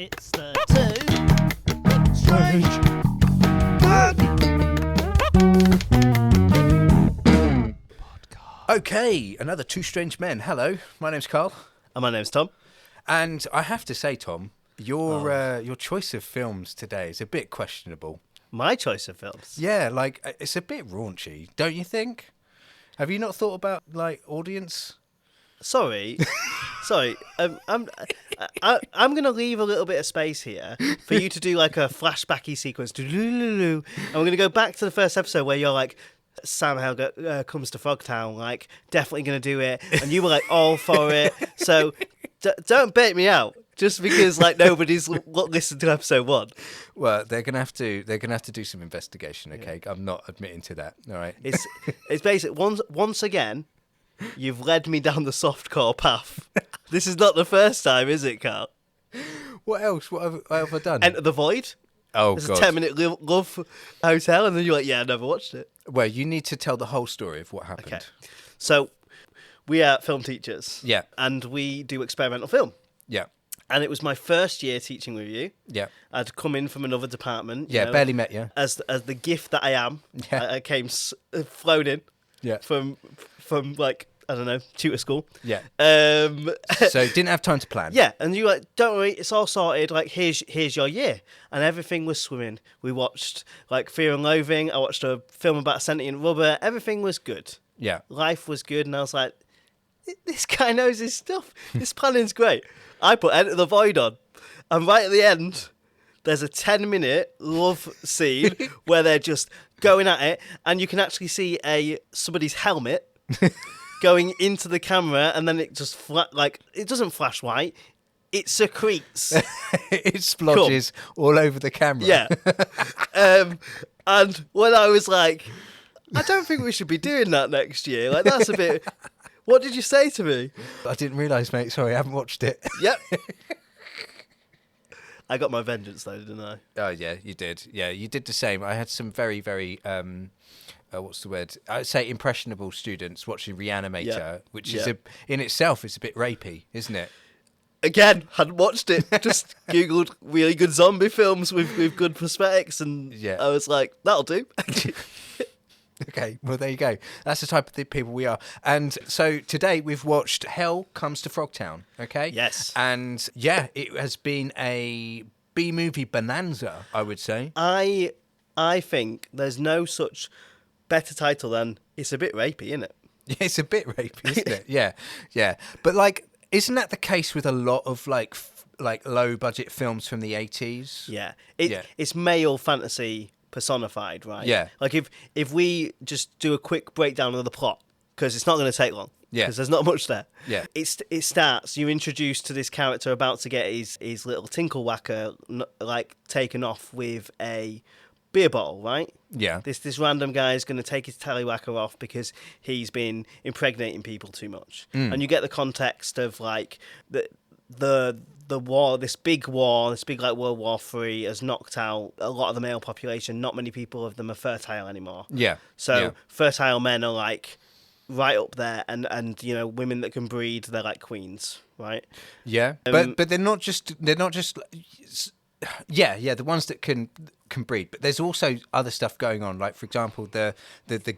It's the Two Strange Men podcast. Okay, another Two Strange Men. Hello, my name's Carl. And my name's Tom. And I have to say, Tom, your choice of films today is a bit questionable. My choice of films? Yeah, like, it's a bit raunchy, don't you think? Have you not thought about, like, audience? Sorry. I'm going to leave a little bit of space here for you to do like a flashbacky sequence. And we're going to go back to the first episode where you're like, Sam Helga comes to Frogtown, like, definitely going to do it. And you were like, all for it. So don't bait me out just because like nobody's listened to episode 1. Well, they're gonna have to do some investigation. Okay, yeah. I'm not admitting to that. All right. It's basic. Once again, you've led me down the softcore path. This is not the first time, is it, Carl? What else? What have I done? Enter the Void. Oh, There's God. a 10-minute love hotel, and then you're like, yeah, I never watched it. Well, you need to tell the whole story of what happened. Okay. So, we are film teachers. Yeah. And we do experimental film. Yeah. And it was my first year teaching with you. Yeah. I'd come in from another department. Yeah, barely met you. As the gift that I am. Yeah. I came flown in. Yeah. From like, I don't know, tutor school. Yeah. So didn't have time to plan. Yeah, and you were like, don't worry, it's all sorted. Like, here's your year, and everything was swimming. We watched like Fear and Loathing. I watched a film about sentient rubber. Everything was good. Yeah. Life was good, and I was like, this guy knows his stuff. This planning's great. I put Enter the Void on, and right at the end, there's a 10-minute love scene where they're just going at it, and you can actually see somebody's helmet going into the camera, and then it just it doesn't flash white, it secretes. It splodges all over the camera. Yeah. And when I was like, I don't think we should be doing that next year. Like, that's a bit. What did you say to me? I didn't realise, mate. Sorry, I haven't watched it. Yep. I got my vengeance though, didn't I? Oh yeah, you did. Yeah, you did the same. I had some very, very what's the word? I'd say impressionable students watching Reanimator, which is in itself is a bit rapey, isn't it? Again, hadn't watched it. Just Googled really good zombie films with good prosthetics, and I was like, that'll do. Okay, well, there you go. That's the type of people we are. And so today we've watched Hell Comes to Frogtown, okay? Yes. And yeah, it has been a B-movie bonanza, I would say. I think there's no such better title than It's a Bit Rapey, isn't it? Yeah, it's a bit rapey, isn't it? Yeah. But like, isn't that the case with a lot of like low-budget films from the 80s? Yeah. It's male fantasy personified, right? Yeah. Like if we just do a quick breakdown of the plot, because it's not going to take long. Yeah. Because there's not much there. Yeah. It starts, you're introduced to this character about to get his little tinkle whacker like taken off with a beer bottle, right? Yeah. This random guy is going to take his tallywhacker off because he's been impregnating people too much. And you get the context of like the war, this big like World War III has knocked out a lot of the male population. Not many people of them are fertile anymore. Yeah. So fertile men are like right up there, and you know, women that can breed, they're like queens, right? Yeah. But they're not just the ones that can breed, but there's also other stuff going on, like for example the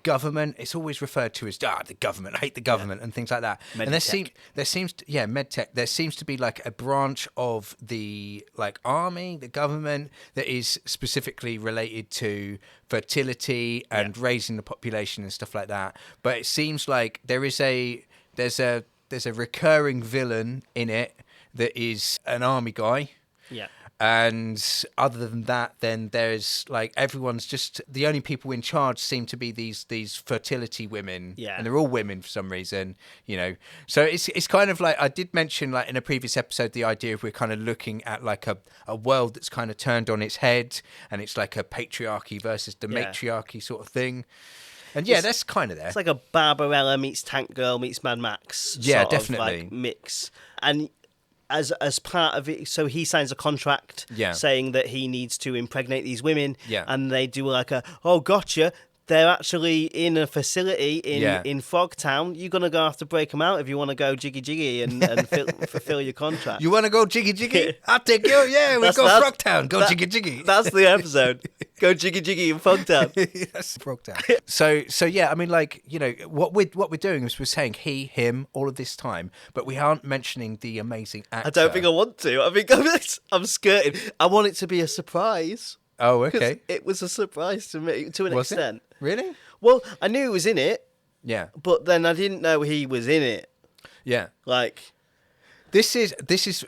government. It's always referred to as the government, I hate the government, and things like that. Medtech. And there seems medtech, there seems to be like a branch of the like army, the government, that is specifically related to fertility and raising the population and stuff like that. But it seems like there's a recurring villain in it that is an army guy. Yeah. And other than that, then there's like everyone's just the only people in charge seem to be these fertility women, and they're all women for some reason, you know. So it's kind of like I did mention like in a previous episode the idea of we're kind of looking at like a world that's kind of turned on its head, and it's like a patriarchy versus the matriarchy sort of thing. And that's kind of there. It's like a Barbarella meets Tank Girl meets Mad Max. Yeah, sort definitely. Of, like, mix. And as part of it, so he signs a contract Yeah. saying that he needs to impregnate these women, Yeah. and they do like a, oh, gotcha, they're actually in a facility in Frogtown. You're going to have to break them out if you want to go jiggy and fulfill your contract. You want to go jiggy? I'll take you. Yeah, we'll go Frogtown. Go jiggy. That's the episode. Go jiggy in Frogtown. That's Frogtown. So yeah, I mean, like, you know, what we're doing is we're saying he, him, all of this time, but we aren't mentioning the amazing actor. I don't think I want to. I think I'm skirting. I want it to be a surprise. Oh, okay. It was a surprise to me, to an extent. Really? Well, I knew he was in it. Yeah. But then I didn't know he was in it. Yeah. Like... This is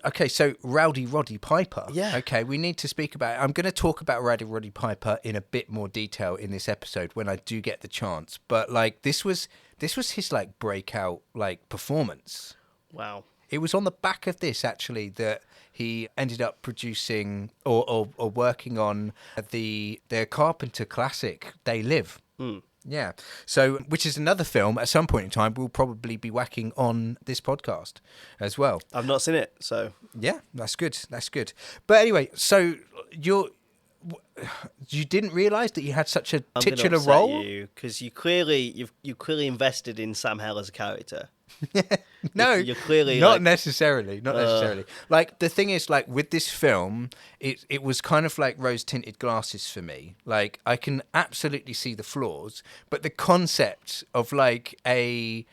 okay. So Rowdy Roddy Piper. Yeah. Okay, we need to speak about it. I'm going to talk about Rowdy Roddy Piper in a bit more detail in this episode when I do get the chance. But like this was his like breakout like performance. Wow. It was on the back of this actually that he ended up producing or working on the Carpenter classic They Live. Mm. Yeah. So, which is another film at some point in time we'll probably be whacking on this podcast as well. I've not seen it, so. Yeah, that's good. That's good. But anyway, so you didn't realise that you had such a titular role? Because you clearly invested in Sam Hell as a character. No, you're clearly not necessarily. Like the thing is, like with this film, it was kind of like rose-tinted glasses for me. Like I can absolutely see the flaws, but the concept of like a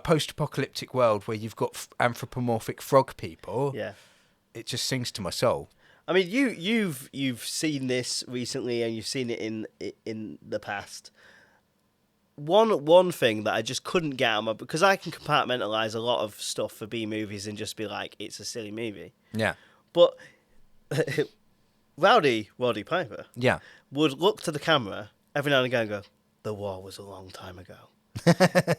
post-apocalyptic world where you've got anthropomorphic frog people, it just sings to my soul. I mean, you've seen this recently, and you've seen it in the past. One thing that I just couldn't get out of my, because I can compartmentalize a lot of stuff for B movies and just be like, it's a silly movie. Yeah. But Rowdy Roddy Piper, would look to the camera every now and again and go, "The war was a long time ago."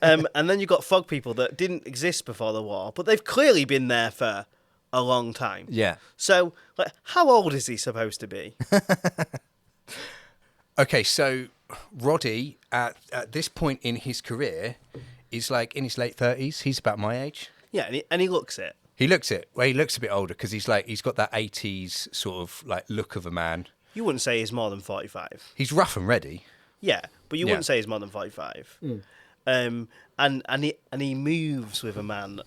And then you got frog people that didn't exist before the war, but they've clearly been there for a long time. Yeah. So, like, how old is he supposed to be? Okay, so Roddy, at this point in his career, is like in his late 30s. He's about my age. Yeah, and he looks it. He looks it. Well, he looks a bit older because he's got that 80s sort of like look of a man. You wouldn't say he's more than 45. He's rough and ready. Yeah, but you wouldn't say he's more than 45. Mm. And he moves with a man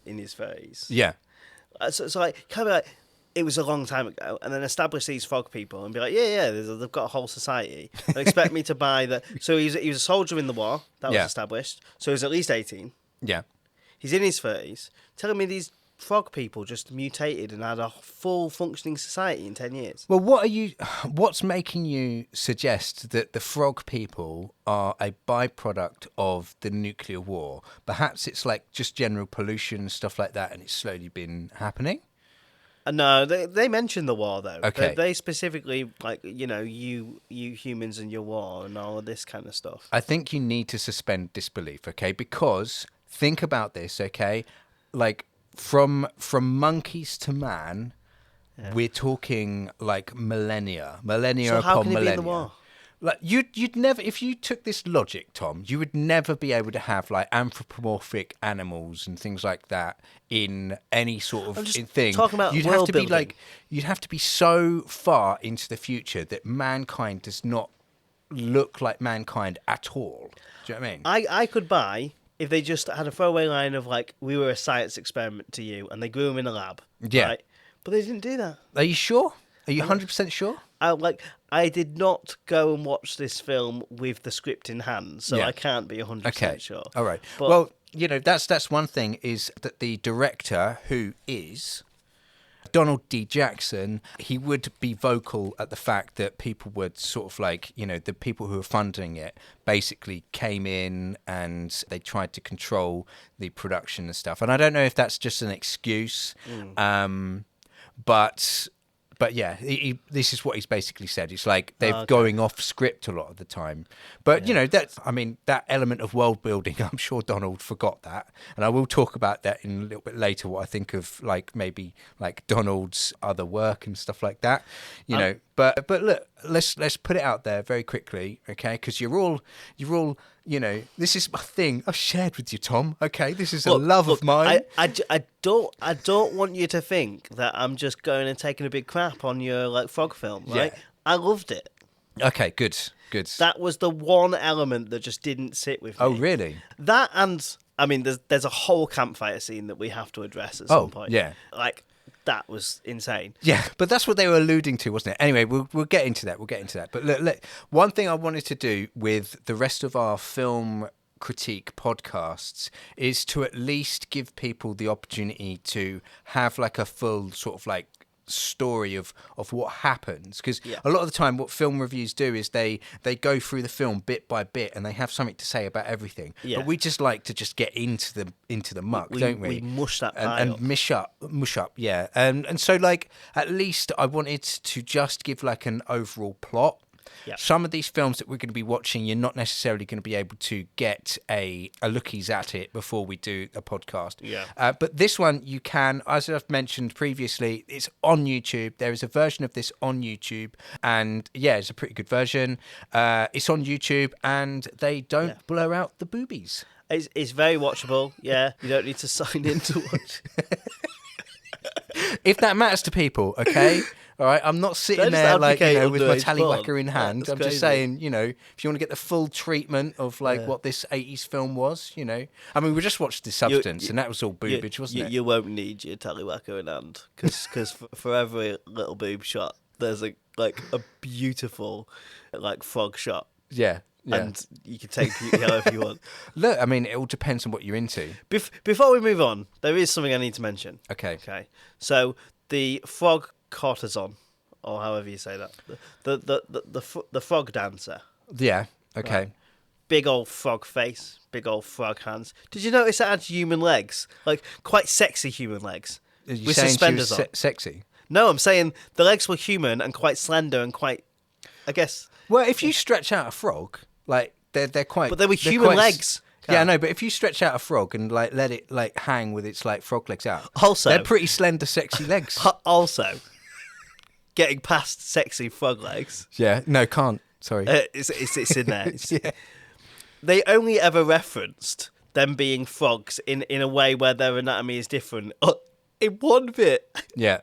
in his 30s. Yeah. So like kind of like, it was a long time ago, and then establish these frog people and be like, they've got a whole society. And expect me to buy that. So he was a soldier in the war, that was established. So he's at least 18. Yeah. He's in his 30s. Telling me these frog people just mutated and had a full functioning society in 10 years. Well, what's making you suggest that the frog people are a byproduct of the nuclear war? Perhaps it's like just general pollution and stuff like that, and it's slowly been happening? No, they mentioned the war though. Okay. They specifically, like, you humans and your war and all of this kind of stuff. I think you need to suspend disbelief, okay? Because think about this, okay? Like from monkeys to man, we're talking like millennia so how upon can millennia. It be in the war? Like you'd never, if you took this logic, Tom, you would never be able to have like anthropomorphic animals and things like that in any sort of thing. Talking about you'd have to be like, you'd have to be so far into the future that mankind does not look like mankind at all. Do you know what I mean? I could buy if they just had a throwaway line of like, we were a science experiment to you, and they grew them in a lab. Yeah, right? But they didn't do that. Are you sure? Are you 100% sure? I did not go and watch this film with the script in hand, so I can't be 100% sure. All right. But, well, that's one thing, is that the director, who is Donald D. Jackson, he would be vocal at the fact that people would sort of like, the people who were funding it basically came in and they tried to control the production and stuff. And I don't know if that's just an excuse, But yeah, this is what he's basically said. It's like they're going off script a lot of the time. But, that element of world building, I'm sure Donald forgot that. And I will talk about that in a little bit later, what I think of like maybe like Donald's other work and stuff like that, But look, let's put it out there very quickly, okay? Because you're all, this is a thing I've shared with you, Tom. Okay, this is a love of mine. I don't want you to think that I'm just going and taking a big crap on your like frog film, right? Yeah. I loved it. Okay, good. That was the one element that just didn't sit with me. Oh, really? That, and I mean, there's a whole campfire scene that we have to address at some point. Yeah. Like, that was insane. Yeah, but that's what they were alluding to, wasn't it? Anyway, we'll get into that. But look, one thing I wanted to do with the rest of our film critique podcasts is to at least give people the opportunity to have like a full sort of like story of what happens, because a lot of the time what film reviews do is they go through the film bit by bit and they have something to say about everything. But we just like to just get into the muck, don't we? We mush that pie and up. mush up, yeah. And so like at least I wanted to just give like an overall plot. Yep. Some of these films that we're going to be watching, you're not necessarily going to be able to get a lookies at it before we do a podcast. Yeah. But this one you can, as I've mentioned previously, it's on YouTube. There is a version of this on YouTube, and yeah, it's a pretty good version. It's on YouTube, and they don't blur out the boobies. It's very watchable. Yeah, you don't need to sign in to watch. If that matters to people, okay. All right, I'm not sitting there like, you know, with my tallywhacker in hand. I'm just saying, you know, if you want to get the full treatment of like what this 80s film was, you know. I mean, we just watched The Substance and that was all boobage, wasn't it? You won't need your tallywhacker in hand because for every little boob shot, there's a beautiful like frog shot. Yeah. And you can take it however you want. Look, I mean, it all depends on what you're into. Before we move on, there is something I need to mention. Okay. So the frog courtesan, or however you say that, the frog dancer. Yeah. Okay. Right. Big old frog face, big old frog hands. Did you notice it had human legs, like quite sexy human legs, with suspenders on? Sexy? No, I'm saying the legs were human and quite slender and quite, I guess. Well, if you stretch out a frog, like they're quite, but they were human legs. Yeah, I know, but if you stretch out a frog and like let it like hang with its like frog legs out, also they're pretty slender, sexy legs. Also, getting past sexy frog legs. Yeah, no, can't. Sorry, it's in there. They only ever referenced them being frogs in a way where their anatomy is different. In one bit, yeah,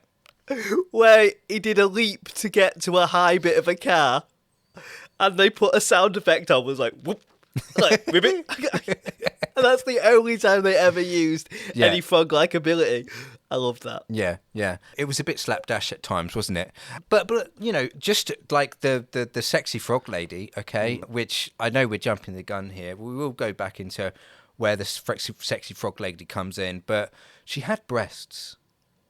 where he did a leap to get to a high bit of a car, and they put a sound effect on. Was like whoop. Like, ribbit. And that's the only time they ever used any frog-like ability. I loved that. Yeah. It was a bit slapdash at times, wasn't it? But you know, just like the sexy frog lady, okay, which I know we're jumping the gun here. We will go back into where the sexy frog lady comes in, but she had breasts.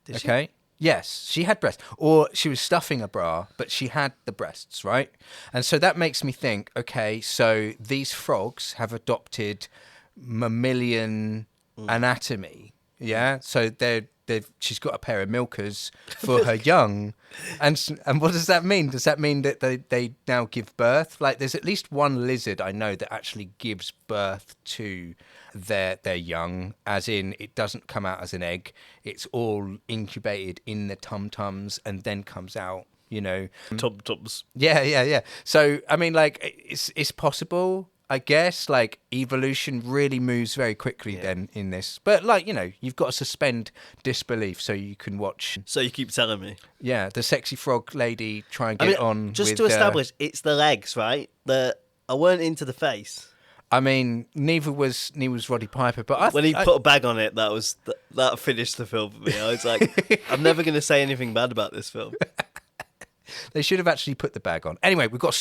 Did she? Okay? Yes, she had breasts. Or she was stuffing a bra, but she had the breasts, right? And so that makes me think, okay, so these frogs have adopted mammalian anatomy, yeah? So she's got a pair of milkers for her young. And what does that mean? Does that mean that they now give birth? Like, there's at least one lizard I know that actually gives birth to their young, as in it doesn't come out as an egg. It's all incubated in the tum-tums and then comes out, you know. Tum-tums. Yeah. So, I mean, like, it's possible, I guess. Like, evolution really moves very quickly then in this. But, like, you know, you've got to suspend disbelief so you can watch. So you keep telling me. Yeah, the sexy frog lady try and get on just with, to establish, it's the legs, right? I weren't into the face. I mean, neither was Roddy Piper, but when he put a bag on it, that finished the film for me. I was like, I'm never going to say anything bad about this film. They should have actually put the bag on. Anyway, we've got to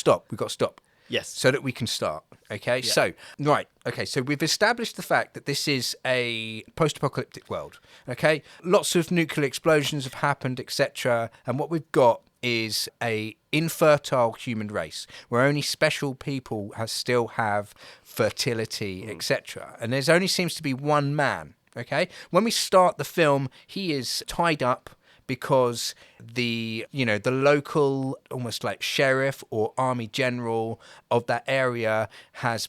stop. Yes. So that we can start. Okay. Yeah. So, right. Okay. So we've established the fact that this is a post-apocalyptic world. Okay. Lots of nuclear explosions have happened, etc. And what we've got is a infertile human race where only special people still have fertility, etc. And there's only seems to be one man. Okay. When we start the film, he is tied up because the local almost like sheriff or army general of that area has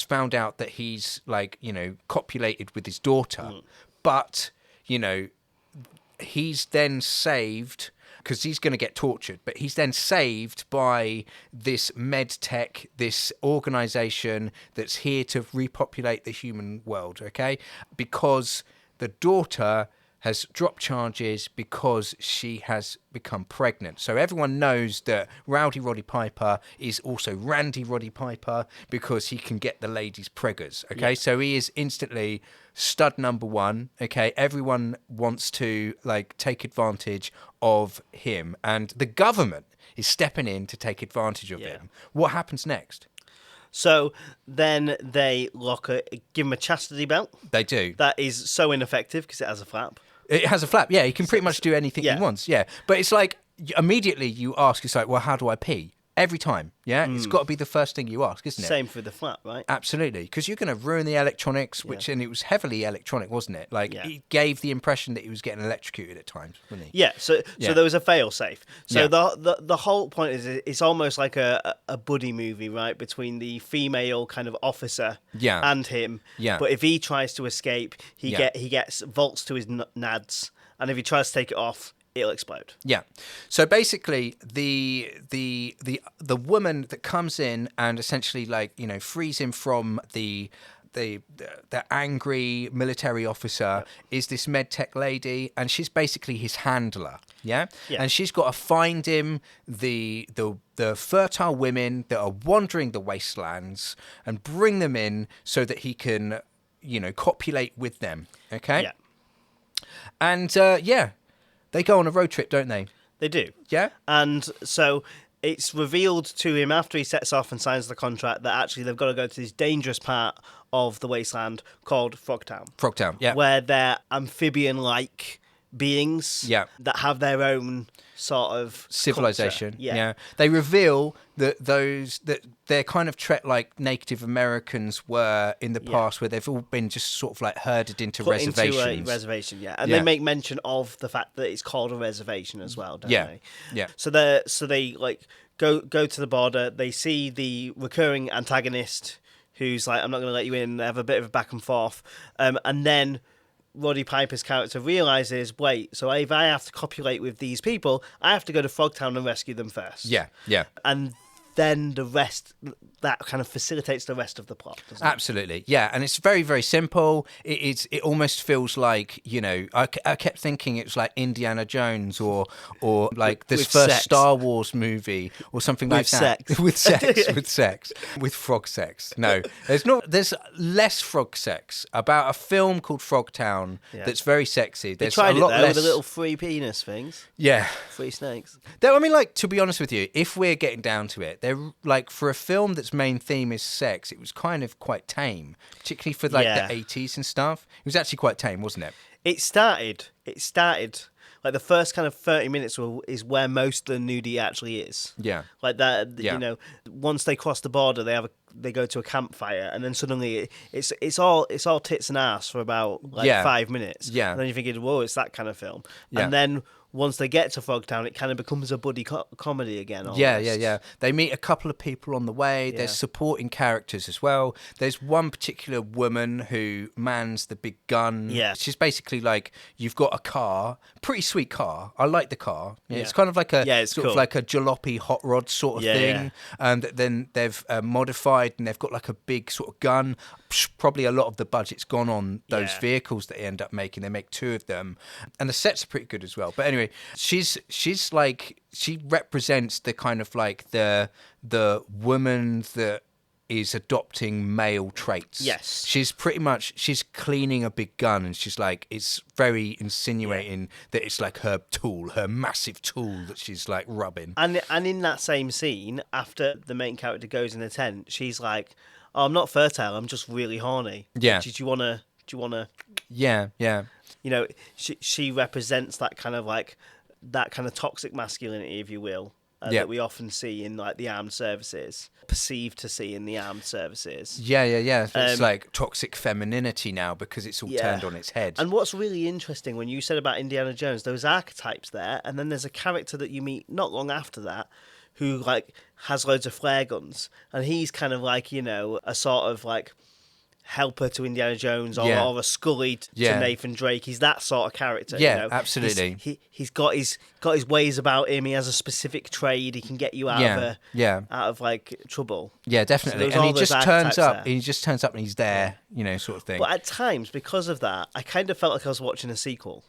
found out that he's like, you know, copulated with his daughter. But, you know, he's then saved because he's going to get tortured, but he's then saved by this med tech, this organization that's here to repopulate the human world, okay? Because the daughter has dropped charges because she has become pregnant. So everyone knows that Rowdy Roddy Piper is also Randy Roddy Piper because he can get the ladies preggers. Okay, so he is instantly stud number one. Okay, everyone wants to like take advantage of him, and the government is stepping in to take advantage of him. What happens next? So then they give him a chastity belt. They do. That is so ineffective because it has a flap. It has a flap, yeah. He can pretty much do anything he wants, yeah. But it's like, immediately you ask, it's like, well, how do I pee? Every time, yeah? It's got to be the first thing you ask, isn't it? Same for the flap, right? Absolutely, because you're going to ruin the electronics, and it was heavily electronic, wasn't it? Like, it gave the impression that he was getting electrocuted at times, wasn't he? Yeah, so there was a fail-safe. So the whole point is it's almost like a buddy movie, right, between the female kind of officer and him. Yeah. But if he tries to escape, he gets volts to his nads, and if he tries to take it off, it'll explode. Yeah. So basically, the woman that comes in and essentially frees him from the angry military officer is this medtech lady, and she's basically his handler. Yeah. And she's got to find him the fertile women that are wandering the wastelands and bring them in so that he can copulate with them. Okay. Yeah. And they go on a road trip, don't they? They do. Yeah. And so it's revealed to him after he sets off and signs the contract that actually they've got to go to this dangerous part of the wasteland called Frogtown. Frogtown, yeah. Where they're amphibian-like beings that have their own sort of civilization. Yeah. They reveal that they're kind of treated like Native Americans were in the past, where they've all been just sort of like herded into reservations. Into a reservation, and they make mention of the fact that it's called a reservation as well, don't they? Yeah. So they like go to the border. They see the recurring antagonist who's like, I'm not going to let you in. They have a bit of a back and forth, and then Roddy Piper's character realizes, wait, so if I have to copulate with these people, I have to go to Frogtown and rescue them first. Yeah. And then the rest, that kind of facilitates the rest of the plot, doesn't it? Absolutely, yeah. And it's very, very simple. It almost feels like, I kept thinking it was like Indiana Jones or like this first sex. Star Wars movie or something like that. With sex. With frog sex. No, there's less frog sex about a film called Frogtown that's very sexy. They tried a lot less with the little free penis things. Yeah. Free snakes. I mean, like, to be honest with you, if we're getting down to it, they're like, for a film that's main theme is sex, it was kind of quite tame, particularly for like the 80s and stuff. It was actually quite tame, wasn't it? It started like the first kind of 30 minutes is where most of the nudity actually is. Yeah. Like that, once they cross the border, they go to a campfire, and then suddenly it's all tits and ass for about 5 minutes. Yeah. And then you're thinking, whoa, it's that kind of film. Yeah. And then once they get to Frogtown, it kind of becomes a buddy comedy again. Almost. Yeah. They meet a couple of people on the way. There's supporting characters as well. There's one particular woman who mans the big gun. Yeah. She's basically like, you've got a car, pretty sweet car. I like the car. Yeah. It's kind of like it's sort of like a jalopy hot rod sort of thing. And then they've modified, and they've got like a big sort of gun. Probably a lot of the budget's gone on those vehicles that they end up making. They make 2 of them, and the sets are pretty good as well. But anyway, she's like, she represents the kind of like the woman that is adopting male traits. Yes. She's cleaning a big gun, and she's like, it's very insinuating that it's like her tool, her massive tool that she's like rubbing. And in that same scene, after the main character goes in the tent, she's like, oh, I'm not fertile, I'm just really horny. Yeah. Do you wanna Yeah. She represents that kind of toxic masculinity, if you will, that we often see in like the armed services, perceived to see in the armed services. Yeah. It's like toxic femininity now because it's all turned on its head. And what's really interesting when you said about Indiana Jones, those archetypes there, and then there's a character that you meet not long after that who like has loads of flare guns, and he's kind of like, a sort of like helper to Indiana Jones or a Scully to Nathan Drake. He's that sort of character. Yeah, absolutely. He's got his ways about him. He has a specific trade. He can get you out of like trouble. Yeah, definitely. So and he just turns up. He just turns up and he's there. Sort of thing. But at times, because of that, I kind of felt like I was watching a sequel.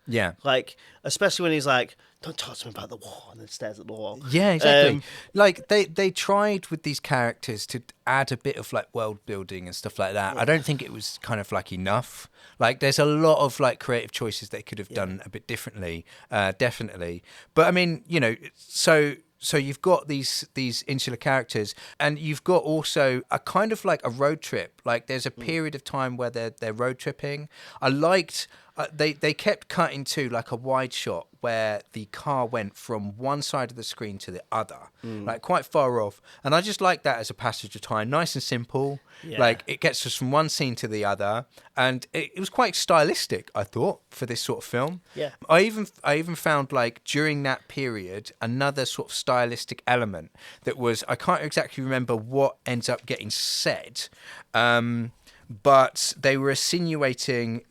Yeah. Like, especially when he's like, don't talk to me about the war, and then stares at the wall. Yeah, exactly. Like, they tried with these characters to add a bit of, like, world building and stuff like that. I don't think it was kind of, like, enough. Like, there's a lot of, like, creative choices they could have done a bit differently, definitely. But, I mean, you know, so you've got these insular characters, and you've got also a kind of like a road trip. Like, there's a period of time where they're road tripping. I liked they kept cutting to like a wide shot where the car went from one side of the screen to the other, like quite far off. And I just like that as a passage of time, nice and simple. Yeah. Like, it gets us from one scene to the other, and it was quite stylistic, I thought, for this sort of film. Yeah. I even found, like, during that period, another sort of stylistic element that was, I can't exactly remember what ends up getting said, but they were insinuating,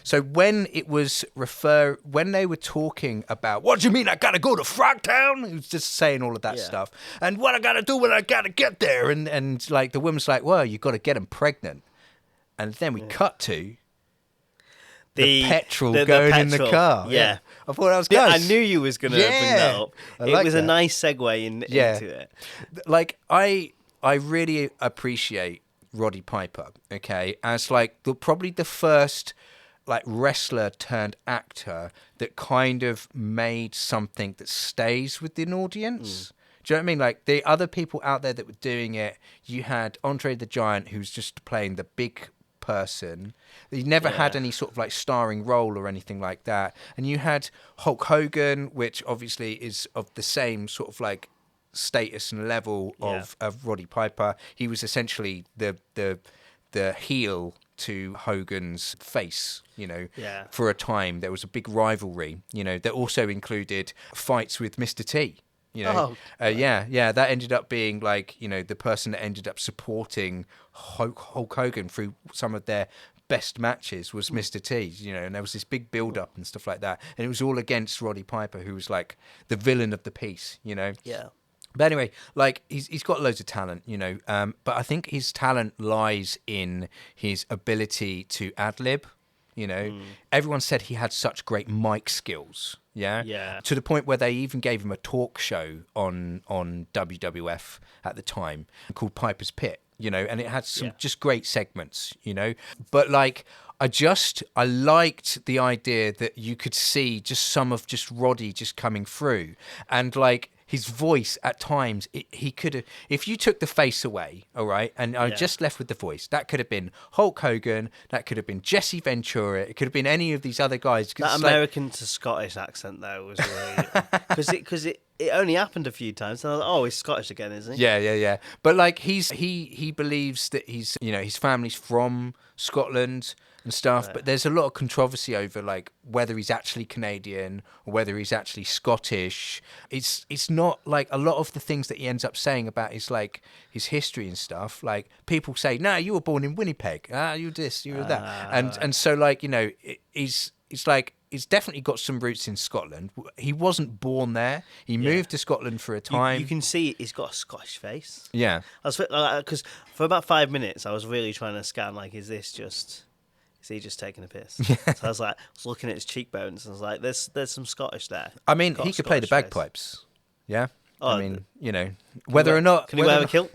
so when they were talking about, what do you mean I gotta go to Frogtown? He was just saying all of that stuff. And what I gotta do when I gotta get there. And like, the woman's like, well, you gotta get them pregnant. And then we cut to the petrol going in the car. Yeah. I thought that was good. I knew you was going to bring that up. It was that. a nice segue into it. Like, I really appreciate Roddy Piper, okay, as like probably the first like wrestler turned actor that kind of made something that stays with an audience. Do you know what I mean? Like, the other people out there that were doing it, you had Andre the Giant, who's just playing the big person. He never had any sort of like starring role or anything like that. And you had Hulk Hogan, which obviously is of the same sort of like status and level of Roddy Piper. He was essentially the heel to Hogan's face, you know. For a time there was a big rivalry, you know, that also included fights with Mr. T. You know, that ended up being like, you know, the person that ended up supporting Hulk Hogan through some of their best matches was Mr. T, you know, and there was this big build-up and stuff like that. And it was all against Roddy Piper, who was like the villain of the piece, you know. Yeah. But anyway, like, he's got loads of talent, you know, but I think his talent lies in his ability to ad-lib. You know, everyone said he had such great mic skills. Yeah. To the point where they even gave him a talk show on WWF at the time called Piper's Pit, you know, and it had some just great segments, you know. But like, I liked the idea that you could see just some of just Roddy just coming through, and like, his voice at times, he could have, if you took the face away, all right, and I just left with the voice, that could have been Hulk Hogan, that could have been Jesse Ventura, it could have been any of these other guys. That American to Scottish accent, though, was really... Because it only happened a few times, and I was like, oh, he's Scottish again, isn't he? Yeah. But like, he believes that he's, you know, his family's from Scotland and stuff, but there's a lot of controversy over like whether he's actually Canadian or whether he's actually Scottish. It's not like a lot of the things that he ends up saying about his like his history and stuff. Like, people say, "No, you were born in Winnipeg. You this, you were that," and so like, you know, it's like, he's definitely got some roots in Scotland. He wasn't born there. He moved to Scotland for a time. You can see he's got a Scottish face. Yeah, I was because for about 5 minutes I was really trying to scan like, is he just taking a piss? So I was looking at his cheekbones, and I was like, there's some Scottish there. I mean, he could play the bagpipes. Face. Yeah. Oh, I mean, you know, whether or not... Can he wear a kilt?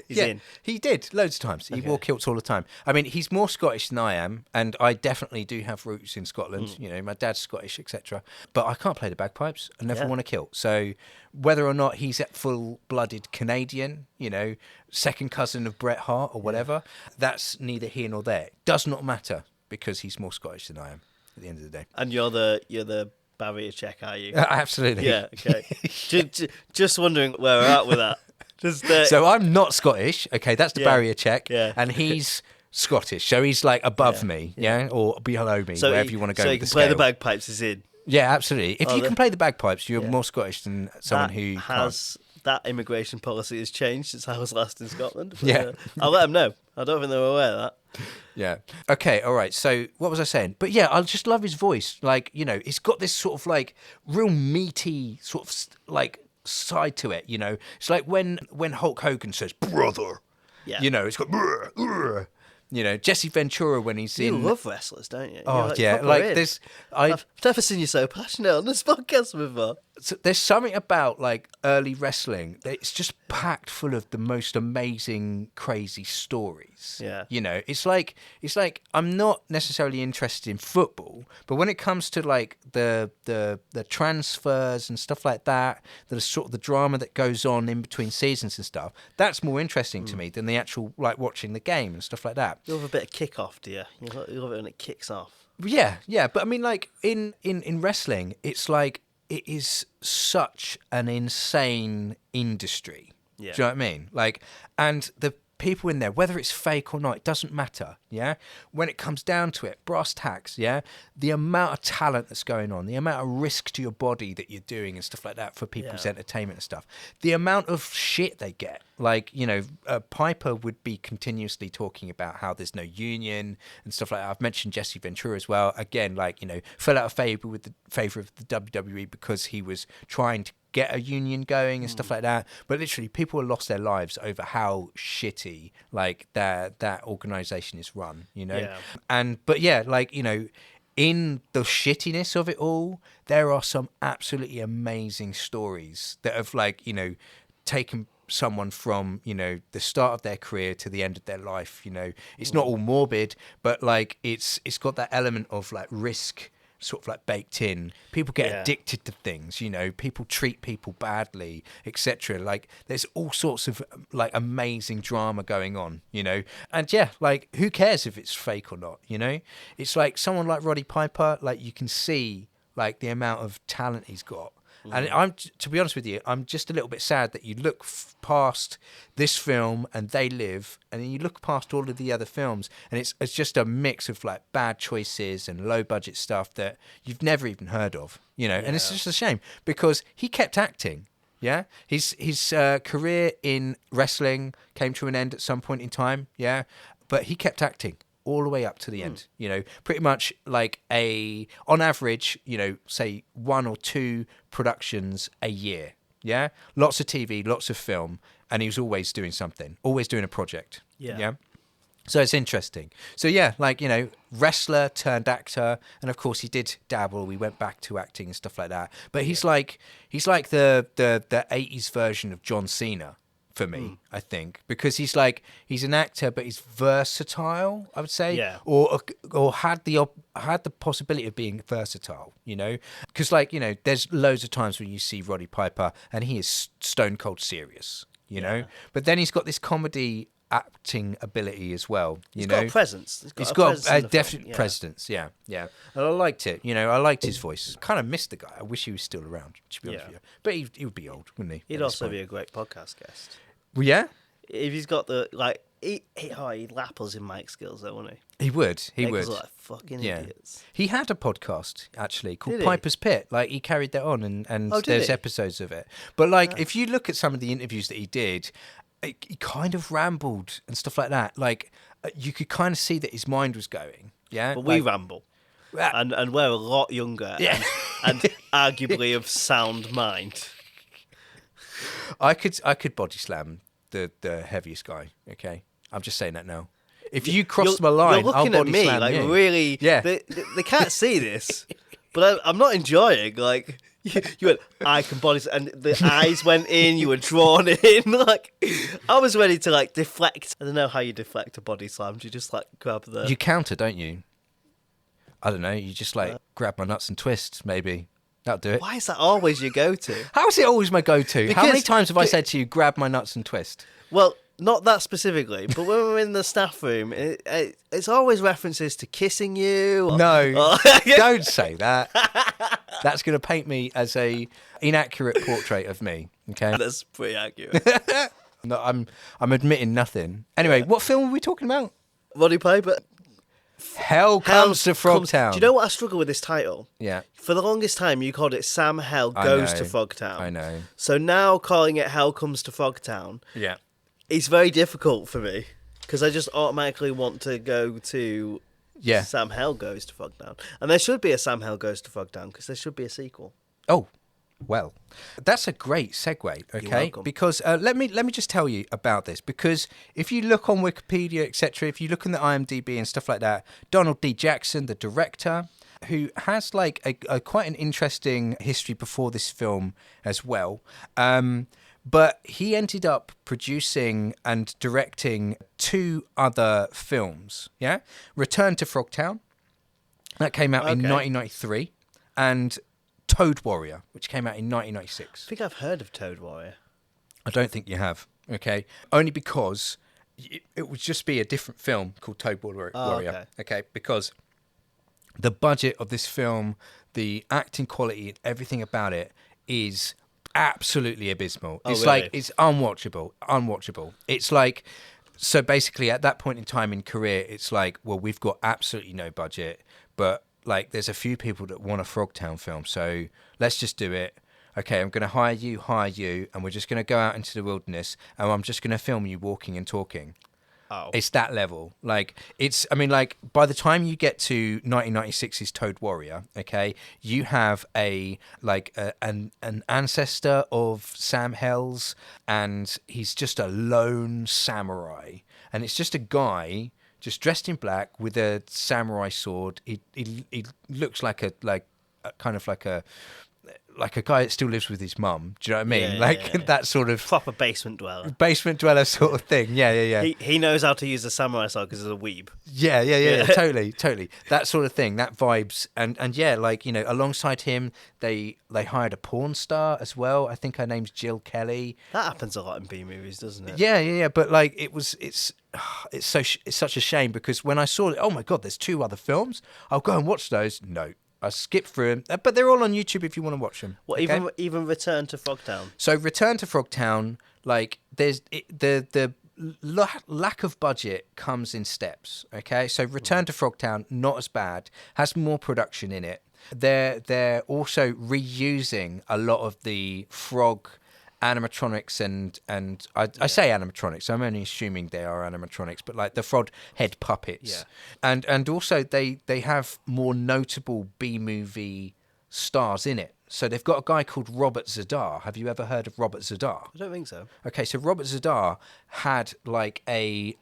He's in. He did loads of times. He wore kilts all the time. I mean, he's more Scottish than I am, and I definitely do have roots in Scotland. You know, my dad's Scottish, etc. But I can't play the bagpipes. I never worn a kilt. So whether or not he's a full-blooded Canadian, you know, second cousin of Bret Hart or whatever, that's neither here nor there. It does not matter, because he's more Scottish than I am at the end of the day. And you're the barrier check, are you? Absolutely. Yeah. Okay. Just wondering where we're at with that. So I'm not Scottish, okay, that's the barrier check, and he's Scottish, so he's like above me, or below me, wherever you want to go with the scale. So he can play the bagpipes is in. Yeah, absolutely. If you can play the bagpipes, you're more Scottish than someone who can't. That immigration policy has changed since I was last in Scotland. But, I'll let them know. I don't think they were aware of that. Yeah. Okay, all right. So what was I saying? But yeah, I just love his voice. Like, you know, it's got this sort of like real meaty sort of like side to it, you know. It's like when Hulk Hogan says brother, you know, it's got You know, Jesse Ventura when he's You in. love wrestlers, don't you? Oh You're yeah, proper like in. there's I've never seen you so passionate on this podcast before. there's something about like early wrestling that it's just packed full of the most amazing, crazy stories. Yeah. You know, it's like I'm not necessarily interested in football, but when it comes to like the transfers and stuff like that, the sort of the drama that goes on in between seasons and stuff, that's more interesting to me than the actual like watching the game and stuff like that. You love a bit of kick-off, do you? You love it when it kicks off. Yeah, but I mean, like in wrestling, it's like it is such an insane industry. Yeah. Do you know what I mean? Like, and the people in there, whether it's fake or not, it doesn't matter. Yeah. When it comes down to it, brass tacks. Yeah. The amount of talent that's going on, the amount of risk to your body that you're doing and stuff like that for people's entertainment and stuff. The amount of shit they get. Like, you know, Piper would be continuously talking about how there's no union and stuff like that. I've mentioned Jesse Ventura as well. Again, like, you know, fell out of favor of the WWE because he was trying to get a union going and stuff like that. But literally, people have lost their lives over how shitty like that organization is run, you know. But yeah, like, you know, in the shittiness of it all, there are some absolutely amazing stories that have, like, you know, taken someone from, you know, the start of their career to the end of their life. You know, it's not all morbid, but like it's got that element of like risk sort of like baked in. People get addicted to things, you know, people treat people badly, etc. Like there's all sorts of like amazing drama going on, you know. And yeah, like who cares if it's fake or not, you know? It's like someone like Roddy Piper, like you can see like the amount of talent he's got. And to be honest with you, I'm just a little bit sad that you look past this film and They Live, and then you look past all of the other films, and it's just a mix of like bad choices and low budget stuff that you've never even heard of, you know. And it's just a shame because he kept acting. Yeah, his career in wrestling came to an end at some point in time. Yeah, but he kept acting all the way up to the end, you know, pretty much like on average, you know, say 1 or 2 productions a year. Yeah. Lots of TV, lots of film. And he was always doing something, always doing a project. Yeah. So it's interesting. So yeah, like, you know, wrestler turned actor. And of course he did dabble. We went back to acting and stuff like that. But he's like the 80s version of John Cena. For me, I think, because he's an actor, but he's versatile, I would say, or had the possibility of being versatile, you know, because like, you know, there's loads of times when you see Roddy Piper and he is stone cold serious, you know, but then he's got this comedy acting ability as well, you know. Got a presence. He's got a definite presence, yeah. And I liked it, you know. I liked his voice. Kind of missed the guy. I wish he was still around, to be honest with you. But he would be old, wouldn't he? He'd also be a great podcast guest. Well, yeah. If he's got the like, he'd lap us in mic skills, though, wouldn't he? He would. Make us like fucking idiots. He had a podcast actually called Piper's Pit. Like he carried that on, and there's episodes of it. But like, if you look at some of the interviews that he did, he kind of rambled and stuff like that. Like you could kind of see that his mind was going. Yeah, but we ramble, and we're a lot younger. Yeah. and arguably of sound mind. I could body slam the heaviest guy. Okay, I'm just saying that now. If you cross my line, you're looking I'll body at me slam like you. really. Yeah, they can't see this, but I'm not enjoying. Like you went, I can body, and the eyes went in. You were drawn in. Like I was ready to like deflect. I don't know how you deflect a body slam. Do you just like grab the? You counter, don't you? I don't know. You just like grab my nuts and twist, maybe. That'll do it. Why is that always your go-to? How is it always my go-to? How many times have I said to you, grab my nuts and twist? Well, not that specifically, but when we're in the staff room, it's always references to kissing you. No, don't say that. That's going to paint me as a inaccurate portrait of me. Okay, that's pretty accurate. No, I'm admitting nothing. Anyway, what film are we talking about? Roddy Piper. Hell Comes to Frogtown. Do you know what I struggle with this title? Yeah. For the longest time, you called it Sam Hell Goes to Frogtown. I know. So now calling it Hell Comes to Frogtown, it's very difficult for me because I just automatically want to go to Sam Hell Goes to Frogtown. And there should be a Sam Hell Goes to Frogtown because there should be a sequel. Oh, Well, that's a great segue, okay? Because let me just tell you about this. Because if you look on Wikipedia, etc., if you look on the IMDb and stuff like that, Donald D. Jackson, the director, who has like a quite an interesting history before this film as well. But he ended up producing and directing 2 other films. Yeah, Return to Frogtown, that came out in 1993, and Toad Warrior, which came out in 1996. I think I've heard of Toad Warrior. I don't think you have. Okay, only because it would just be a different film called Toad Warrior. Okay, because the budget of this film, the acting quality, and everything about it is absolutely abysmal. It's really? like, it's unwatchable. It's like, so basically at that point in time in career, it's like, well, we've got absolutely no budget, but like there's a few people that want a Frogtown film, so let's just do it. Okay, I'm going to hire you, and we're just going to go out into the wilderness, and I'm just going to film you walking and talking. Oh. It's that level. Like, it's, I mean, like, by the time you get to 1996's Toad Warrior, okay, you have an ancestor of Sam Hell's, and he's just a lone samurai. And it's just a guy just dressed in black with a samurai sword. He looks like a guy that still lives with his mum. Do you know what I mean? Yeah. That sort of proper basement dweller. Basement dweller sort of thing. Yeah. He knows how to use the samurai sword because he's a weeb. Yeah. Totally. That sort of thing. That vibes. And yeah, like, you know, alongside him, they hired a porn star as well. I think her name's Jill Kelly. That happens a lot in B movies, doesn't it? Yeah. But like, it's such a shame, because when I saw it, oh my God, there's 2 other films. I'll go and watch those. No. I skipped through them, but they're all on YouTube if you want to watch them. What, okay? even Return to Frogtown? So Return to Frogtown, like, the lack of budget comes in steps, okay? So Return to Frogtown, not as bad, has more production in it. They're also reusing a lot of the frog animatronics and I say animatronics, I'm only assuming they are animatronics, but like the frog head puppets. Yeah. And also they have more notable B-movie stars in it. So they've got a guy called Robert Zadar. Have you ever heard of Robert Zadar? I don't think so. Okay, so Robert Zadar had like an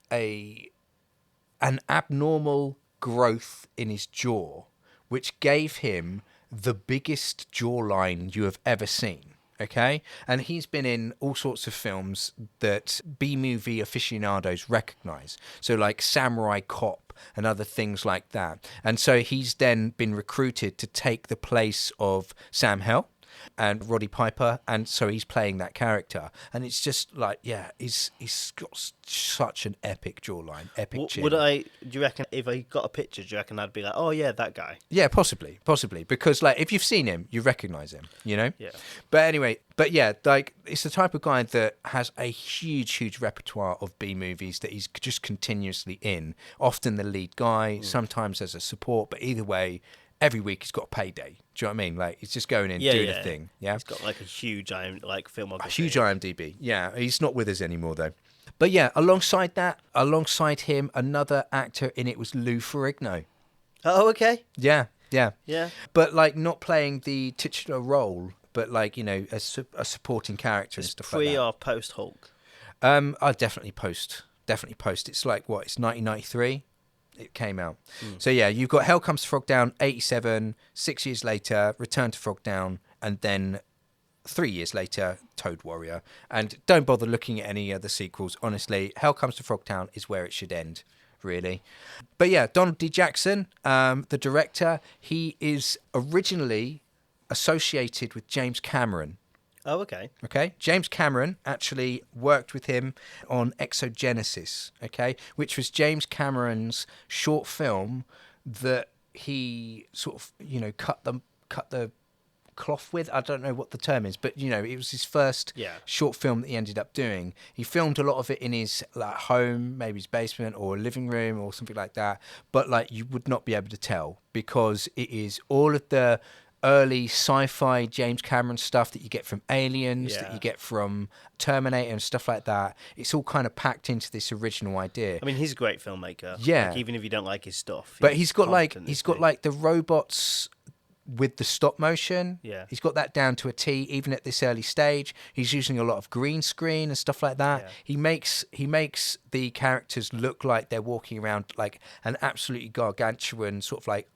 abnormal growth in his jaw, which gave him the biggest jawline you have ever seen. Okay, and he's been in all sorts of films that B-movie aficionados recognise. So like Samurai Cop and other things like that. And so he's then been recruited to take the place of Sam Hell and Roddy Piper, and so he's playing that character. And it's just like, yeah, he's got such an epic jawline, epic chin. Do you reckon if I got a picture, do you reckon I'd be like, oh yeah, that guy? Yeah, possibly, because like if you've seen him, you recognise him, you know. Yeah. But anyway, yeah, like it's the type of guy that has a huge repertoire of B movies that he's just continuously in. Often the lead guy, sometimes as a support, but either way, every week he's got a payday. Do you know what I mean? Like, he's just going in, doing a thing. Yeah, he's got like a huge filmography. A huge IMDb. Yeah, he's not with us anymore though. But yeah, alongside him, another actor in it was Lou Ferrigno. Oh, okay. Yeah. But like not playing the titular role, but like, you know, a supporting character and stuff like that. Pre or post Hulk? I definitely post. It's like what? It's 1993. It came out. So yeah, you've got Hell Comes to Frogtown, 87, 6 years later, Return to Frogtown, and then 3 years later, Toad Warrior. And don't bother looking at any other sequels. Honestly, Hell Comes to Frogtown is where it should end, really. But yeah, Donald D. Jackson, the director, he is originally associated with James Cameron. Oh, okay. Okay. James Cameron actually worked with him on Exogenesis, okay, which was James Cameron's short film that he sort of, you know, cut the cloth with. I don't know what the term is, but, you know, it was his first short film that he ended up doing. He filmed a lot of it in his like home, maybe his basement or living room or something like that, but like you would not be able to tell because it is all of the early sci-fi James Cameron stuff that you get from Aliens, that you get from Terminator and stuff like that. It's all kind of packed into this original idea. I mean, he's a great filmmaker. Yeah. Like, even if you don't like his stuff. But he's got like the robots with the stop motion. Yeah. He's got that down to a T, even at this early stage. He's using a lot of green screen and stuff like that. Yeah. He makes the characters look like they're walking around like an absolutely gargantuan sort of like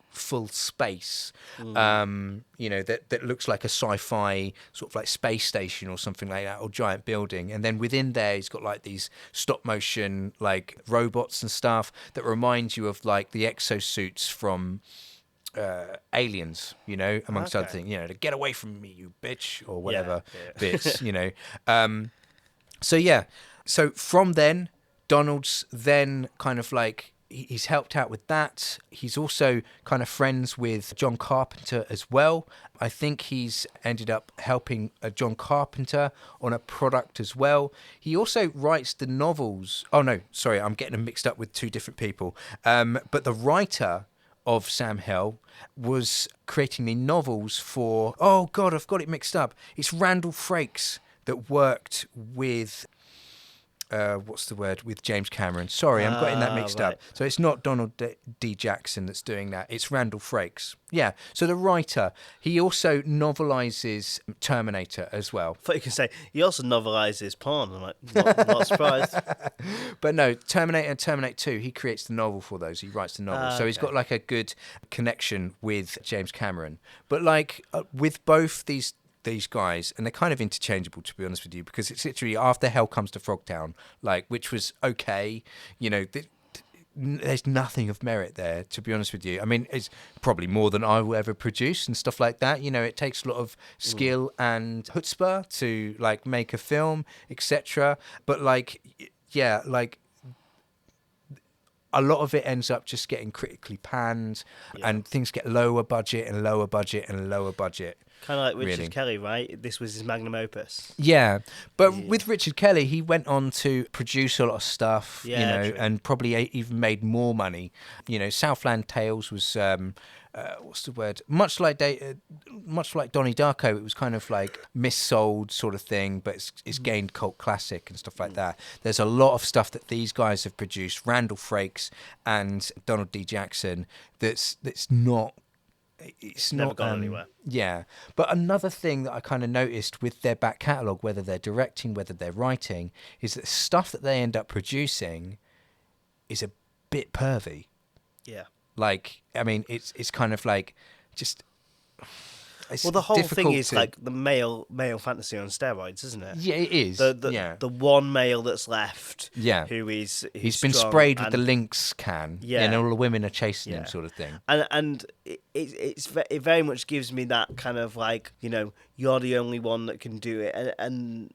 full space, that looks like a sci-fi sort of like space station or something like that, or giant building. And then within there, he's got like these stop motion like robots and stuff that remind you of like the exosuits from Aliens, amongst other things, to get away from me, you bitch, or whatever bits, So from then, Donald's then kind of like, he's helped out with that. He's also kind of friends with John Carpenter as well. I think he's ended up helping John Carpenter on a product as well. He also writes the novels. Oh, no, sorry, I'm getting them mixed up with two different people. But the writer of Sam Hell was creating the novels for... Oh, God, I've got it mixed up. It's Randall Frakes that worked with... with James Cameron. Sorry, I'm getting that mixed up. So it's not Donald D. Jackson that's doing that. It's Randall Frakes. Yeah. So the writer, he also novelizes Terminator as well. I thought you could say he also novelizes porn. I'm like, not surprised. But no, Terminator and Terminator 2, he creates the novel for those. He writes the novel. So he's got like a good connection with James Cameron. But like with both these guys, and they're kind of interchangeable, to be honest with you, because it's literally after Hell Comes to Frogtown, which was okay, there's nothing of merit there, to be honest with you. I mean, it's probably more than I will ever produce and stuff like that. It takes a lot of skill and chutzpah to like make a film, etc. But a lot of it ends up just getting critically panned, and things get lower budget and lower budget and lower budget. Kind of like Richard Kelly, right? This was his magnum opus. Yeah, but with Richard Kelly, he went on to produce a lot of stuff, true. And probably even made more money. Southland Tales was, much like Donnie Darko, it was kind of like missold sort of thing, but it's gained cult classic and stuff like that. There's a lot of stuff that these guys have produced, Randall Frakes and Donald D. Jackson, that's not... It's never not gone anywhere. Yeah, but another thing that I kind of noticed with their back catalogue, whether they're directing, whether they're writing, is that stuff that they end up producing is a bit pervy. Yeah. I mean, it's kind of like just... Well, the whole thing is like the male fantasy on steroids, isn't it? Yeah, it is. The one male that's left. Yeah. Who's he's been sprayed with the Lynx can. Yeah. And all the women are chasing him, sort of thing. And it very much gives me that kind of like, you're the only one that can do it, and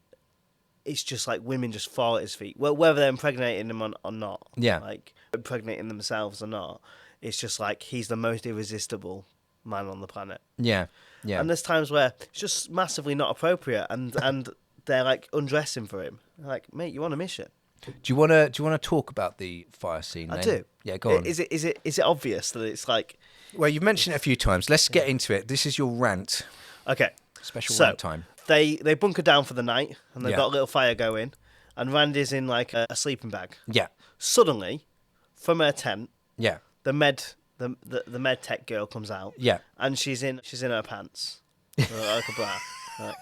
it's just like women just fall at his feet. Well, whether they're impregnating him or not. Yeah. Like impregnating themselves or not. It's just like he's the most irresistible man on the planet. Yeah. Yeah. And there's times where it's just massively not appropriate, and they're like undressing for him. Like, mate, you on a mission. Do you want to talk about the fire scene? I do. Yeah, go on. Is it obvious that it's like? Well, you've mentioned it a few times. Let's get into it. This is your rant. Okay. Special rant time. They bunker down for the night, and they've got a little fire going, and Randy's in like a sleeping bag. Yeah. Suddenly, from her tent, the med tech girl comes out. Yeah. And she's in her pants. Like a bra. Right.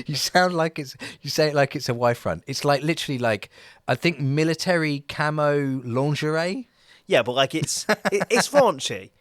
You say it like it's a wife run. It's like literally like, I think military camo lingerie. Yeah, but like it's raunchy.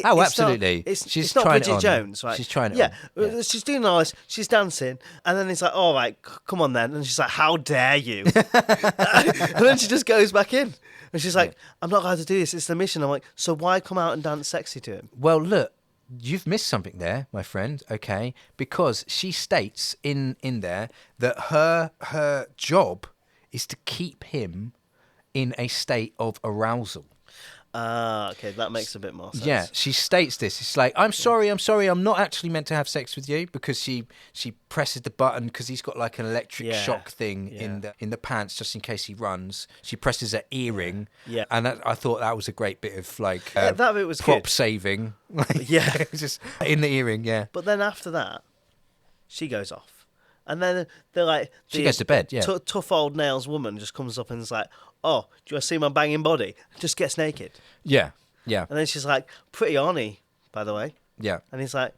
Absolutely. She's not Bridget Jones, right? She's trying it on. Yeah, she's doing all this. She's dancing, and then it's like, all right, come on then. And she's like, how dare you? And then she just goes back in. And she's like, I'm not allowed to do this. It's the mission. I'm like, so why come out and dance sexy to him? Well, look, you've missed something there, my friend, okay? Because she states in there that her job is to keep him in a state of arousal. Okay, that makes a bit more sense. Yeah, she states this. It's like, I'm sorry, I'm not actually meant to have sex with you, because she presses the button because he's got like an electric shock thing in the pants just in case he runs. She presses her earring. Yeah. And I thought that was a great bit of like that bit was prop good. saving. Yeah. It was just in the earring, yeah. But then after that, she goes off. And then they're like... She goes to bed, yeah. Tough old nails woman just comes up and is like, oh, do you want to see my banging body? Just gets naked. Yeah, yeah. And then she's like, pretty horny, by the way. Yeah. And he's like,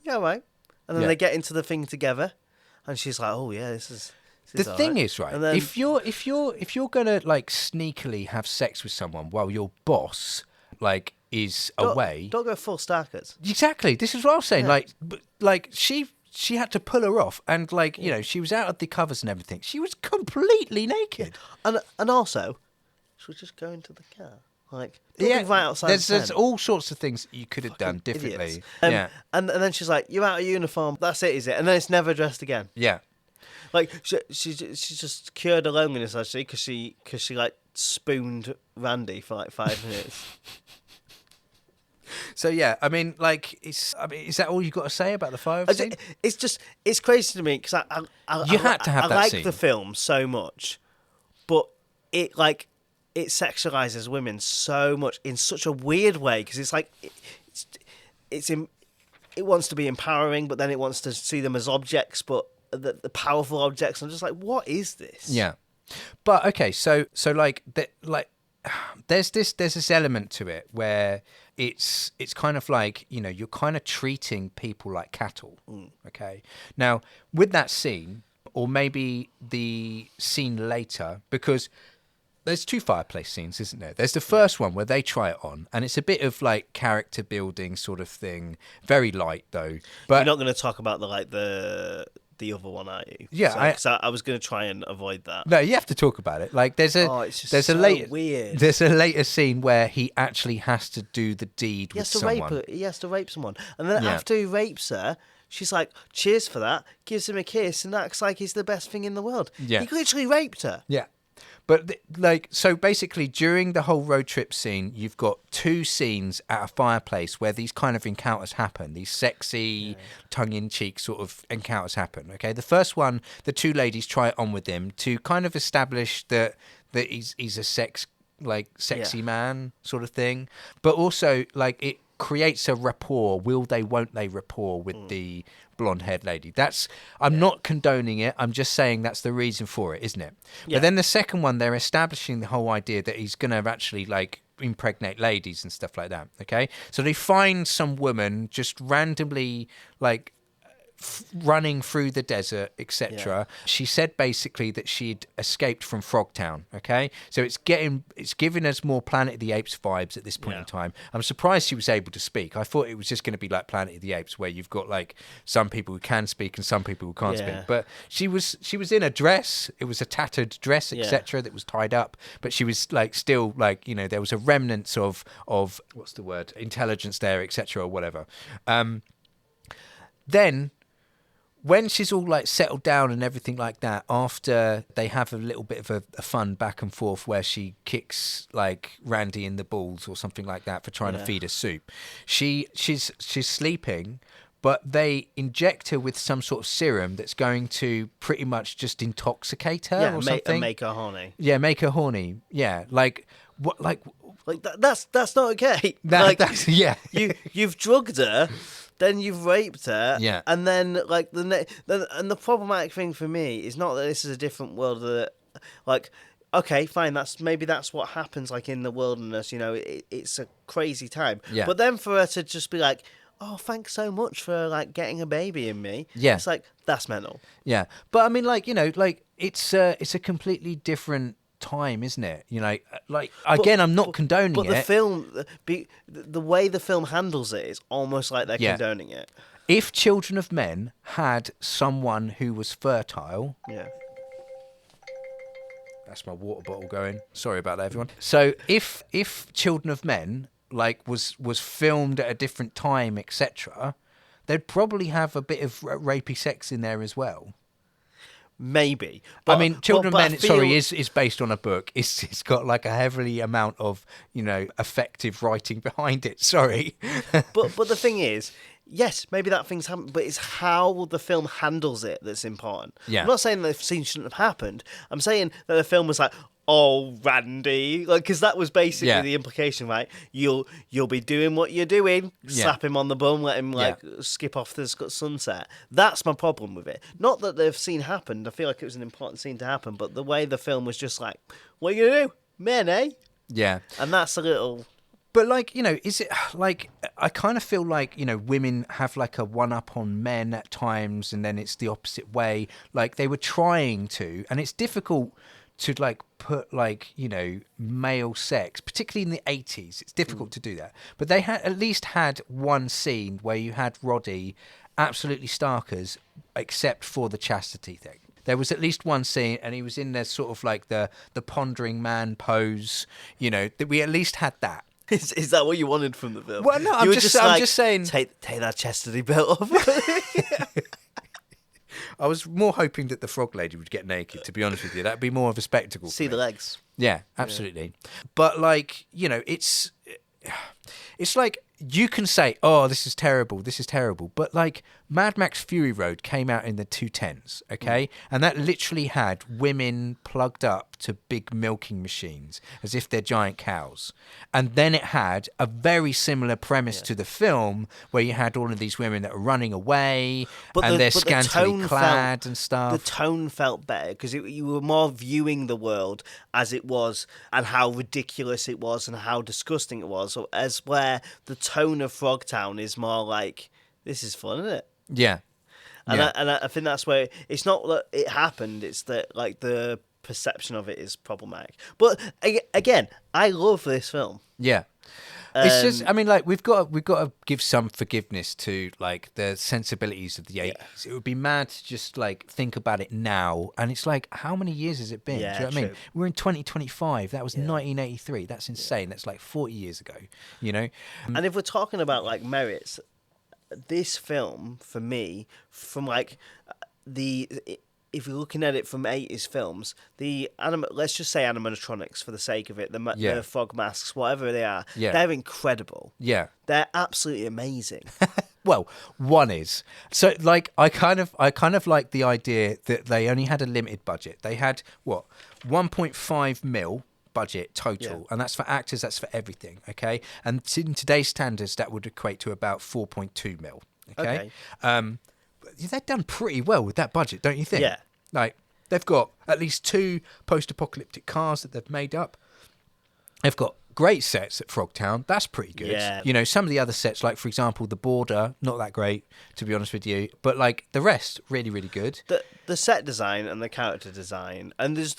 yeah, all right. And then they get into the thing together, and she's like, oh yeah, this is the thing right. is, right? And then, if you're gonna like sneakily have sex with someone while your boss like is away, don't go full Starkers. Exactly. This is what I was saying. Like she had to pull her off, and like you know, she was out of the covers and everything. She was completely naked. And also, should we just go into the car? Like, right outside. There's all sorts of things you could have done differently. And then she's like, "You're out of uniform. That's it, is it?" And then it's never addressed again. Yeah. Like she just cured her loneliness actually because she like spooned Randy for like 5 minutes. So yeah, I mean, like, is that all you've got to say about the fire scene? It's crazy to me because I had to have that like scene. the film so much, but it sexualizes women so much in such a weird way because it's like it wants to be empowering, but then it wants to see them as objects, but the powerful objects. I'm just like, what is this? Yeah, but okay, so like there's this element to it where it's kind of like, you know, you're kind of treating people like cattle. Okay, now with that scene, or maybe the scene later, because there's 2 fireplace scenes, isn't there? There's the first one where they try it on, and it's a bit of like character building sort of thing, very light though. But you're not going to talk about the other one, are you? Yeah, I was going to try and avoid that. No, you have to talk about it. Like there's weird. There's a later scene where he actually has to do the deed with someone. He has to rape someone, and then after he rapes her, she's like, "Cheers for that." Gives him a kiss, and acts like he's the best thing in the world. Yeah, he literally raped her. Yeah. But so basically during the whole road trip scene, you've got 2 scenes at a fireplace where these kind of encounters happen. These sexy, tongue-in-cheek sort of encounters happen. Okay, the first one, the 2 ladies try it on with him to kind of establish that he's a sexy man sort of thing. But also like it creates a rapport, will they, won't they rapport with the blonde-haired lady. I'm not condoning it. I'm just saying that's the reason for it, isn't it? Yeah. But then the second one, they're establishing the whole idea that he's going to actually like impregnate ladies and stuff like that. Okay, so they find some woman just randomly like running through the desert, etc. She said basically that she'd escaped from Frogtown. Okay, so it's giving us more Planet of the Apes vibes at this point in time. I'm surprised she was able to speak. I thought it was just going to be like Planet of the Apes, where you've got like some people who can speak and some people who can't speak. But she was in a dress. It was a tattered dress, etc. That was tied up, but she was like still like, you know, there was a remnants of what's the word, intelligence there, etc. or whatever. Then when she's all like settled down and everything like that, after they have a little bit of a fun back and forth where she kicks like Randy in the balls or something like that for trying to feed her soup, she's sleeping, but they inject her with some sort of serum that's going to pretty much just intoxicate her or something. And make her horny. Yeah, make her horny. Yeah, like what? Like that's not okay. You've drugged her. Then you've raped her, and then like the problematic thing for me is not that this is a different world. Like, okay, fine, that's what happens like in the wilderness. You know, it's a crazy time. Yeah. But then for her to just be like, "Oh, thanks so much for like getting a baby in me," it's like that's mental. Yeah, but I mean, like, you know, like it's a completely different time, isn't it? You know, like again, I'm not condoning it. But the film, the way the film handles it is almost like they're condoning it. If Children of Men had someone who was fertile, that's my water bottle going. Sorry about that, everyone. So if Children of Men like was filmed at a different time, etc., they'd probably have a bit of rapey sex in there as well. Maybe. But, I mean, Children of Men, is based on a book. It's got like a heavily amount of, you know, effective writing behind it. Sorry. but the thing is, yes, maybe that thing's happened, but it's how the film handles it that's important. Yeah. I'm not saying that the scene shouldn't have happened. I'm saying that the film was like, "Oh, Randy," like, because that was basically the implication, right? You'll be doing what you're doing. Slap him on the bum, let him skip off the sunset. That's my problem with it. Not that the scene happened. I feel like it was an important scene to happen, but the way the film was just like, "What are you gonna do, man? Eh?" Yeah, and that's a little. But like, you know, is it like, I kind of feel like, you know, women have like a one up on men at times, and then it's the opposite way. Like they were trying to, and it's difficult to like put like, you know, male sex, particularly in the 80s. It's difficult to do that. But they had at least had one scene where you had Roddy absolutely starkers, except for the chastity thing. There was at least one scene, and he was in there sort of like the pondering man pose, you know, that we at least had that. Is that what you wanted from the film? Well, no, I'm just saying. Take that chastity belt off. I was more hoping that the frog lady would get naked, to be honest with you. That'd be more of a spectacle. See the legs. Yeah, absolutely. Yeah. But like, you know, it's like you can say, oh, this is terrible, but like Mad Max Fury Road came out in the 2010s, okay? And that literally had women plugged up to big milking machines as if they're giant cows. And then it had a very similar premise to the film, where you had all of these women that are running away, and they're scantily clad and stuff. The tone felt better because you were more viewing the world as it was, and how ridiculous it was, and how disgusting it was, as where the tone of Frogtown is more like, this is fun, isn't it? Yeah. And I think that's where it's not that it happened, it's that like the perception of it is problematic. But again, I love this film. Yeah. It's just, I mean, like we've got to give some forgiveness to like the sensibilities of the 80s. Yeah. It would be mad to just like think about it now, and it's like, how many years has it been? Yeah, do you know what I mean? We're in 2025. That was 1983. That's insane. That's like 40 years ago. You know. And if we're talking about like merits, this film for me, from like if you're looking at it from 80s films, let's just say animatronics for the sake of it, the frog masks, whatever they are, they're incredible. Yeah. They're absolutely amazing. Well, one is. So like I kind of like the idea that they only had a limited budget. They had 1.5 mil budget total, and that's for actors, that's for everything, okay? And in today's standards that would equate to about 4.2 mil, okay? They've done pretty well with that budget, don't you think? Yeah. Like, they've got at least 2 post-apocalyptic cars that they've made up. They've got great sets at Frogtown. That's pretty good. Yeah. You know, some of the other sets, like, for example, The Border, not that great, to be honest with you. But, like, the rest, really, really good. The set design and the character design. And there's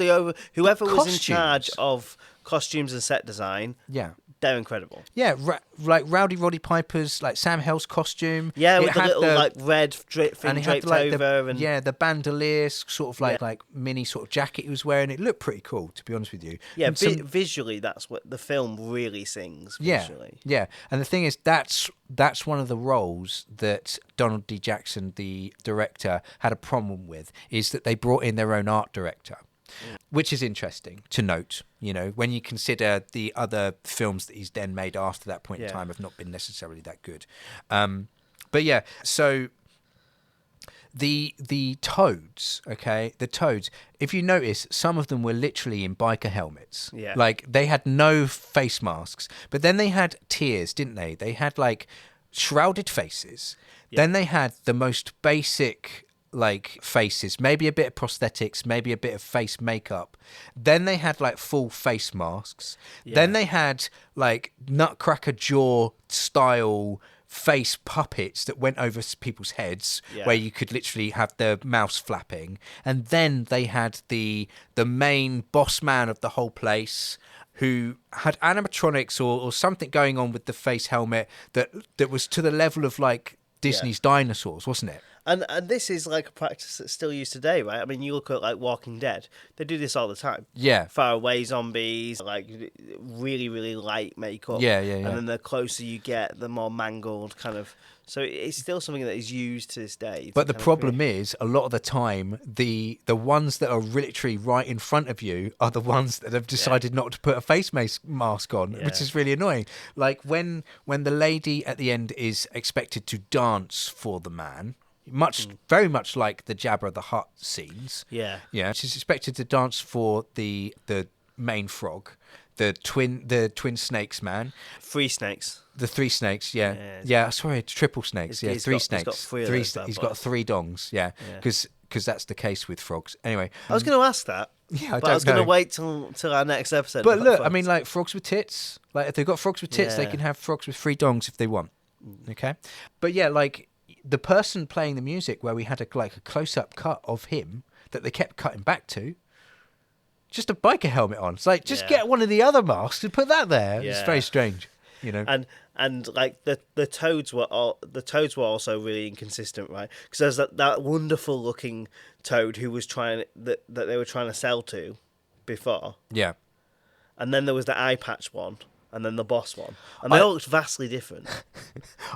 whoever was in charge of costumes and set design. Yeah. They're incredible. Yeah, like Rowdy Roddy Piper's like Sam Hell's costume. Yeah, with the little like red thing draped over, and the bandolier sort of like mini sort of jacket he was wearing. It looked pretty cool, to be honest with you. Yeah, visually, that's what the film really sings. Visually. Yeah. And the thing is, that's one of the roles that Donald D. Jackson, the director, had a problem with, is that they brought in their own art director. Which is interesting to note, you know, when you consider the other films that he's then made after that point in time have not been necessarily that good. But yeah, so the toads, okay, if you notice, some of them were literally in biker helmets. Yeah. Like, they had no face masks, but then they had tears, didn't they? They had, like, shrouded faces. Yeah. Then they had the most basic like faces, maybe a bit of prosthetics, maybe a bit of face makeup. Then they had like full face masks. Yeah. Then they had like Nutcracker jaw style face puppets that went over people's heads, where you could literally have the mouse flapping. And then they had the main boss man of the whole place, who had animatronics or something going on with the face helmet that was to the level of like Disney's dinosaurs, wasn't it? And this is like a practice that's still used today, right? I mean, you look at like Walking Dead; they do this all the time. Yeah, far away zombies, like really, really light makeup. Yeah. And then the closer you get, the more mangled kind of. So it's still something that is used to this day. But the problem is, a lot of the time, the ones that are literally right in front of you are the ones that have decided not to put a face mask on, which is really annoying. Like when the lady at the end is expected to dance for the man. Very much like the Jabba the Hutt scenes. Yeah. She's expected to dance for the main frog, the twin snakes man. 3 snakes. The 3 snakes, yeah. Sorry, triple snakes. He's 3 snakes. He's got 3 dongs. Yeah, because that's the case with frogs. Anyway, I was going to ask that. Yeah, but I was going to wait till our next episode. But look, I mean, like frogs with tits. Like if they've got frogs with tits, they can have frogs with 3 dongs if they want. Okay, but yeah, like the person playing the music, where we had a close-up cut of him that they kept cutting back to. Just a biker helmet on. It's like, just get one of the other masks and put that there. Yeah. It's very strange, you know. And like the toads were also really inconsistent, right? Because there's that wonderful looking toad who was that they were trying to sell to before. Yeah. And then there was the eye patch one. And then the boss one. And they all looked vastly different.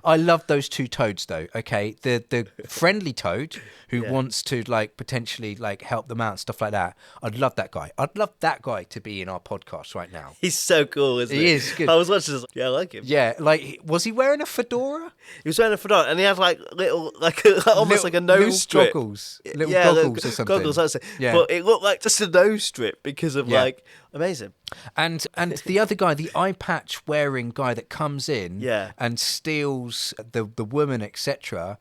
I love those 2 toads, though, okay? The friendly toad who wants to, like, potentially, like, help them out and stuff like that. I'd love that guy. I'd love that guy to be in our podcast right now. He's so cool, isn't he? He is good. I was watching this. Yeah, I like him. Yeah, like, was he wearing a fedora? He was wearing a fedora, and he had, like, little, like, almost like a nose strip. Goggles. Little goggles or something. Goggles, that's it. Yeah. But it looked like just a nose strip because of, like, amazing. And the other guy, the eye patch wearing guy that comes in and steals the woman, etc.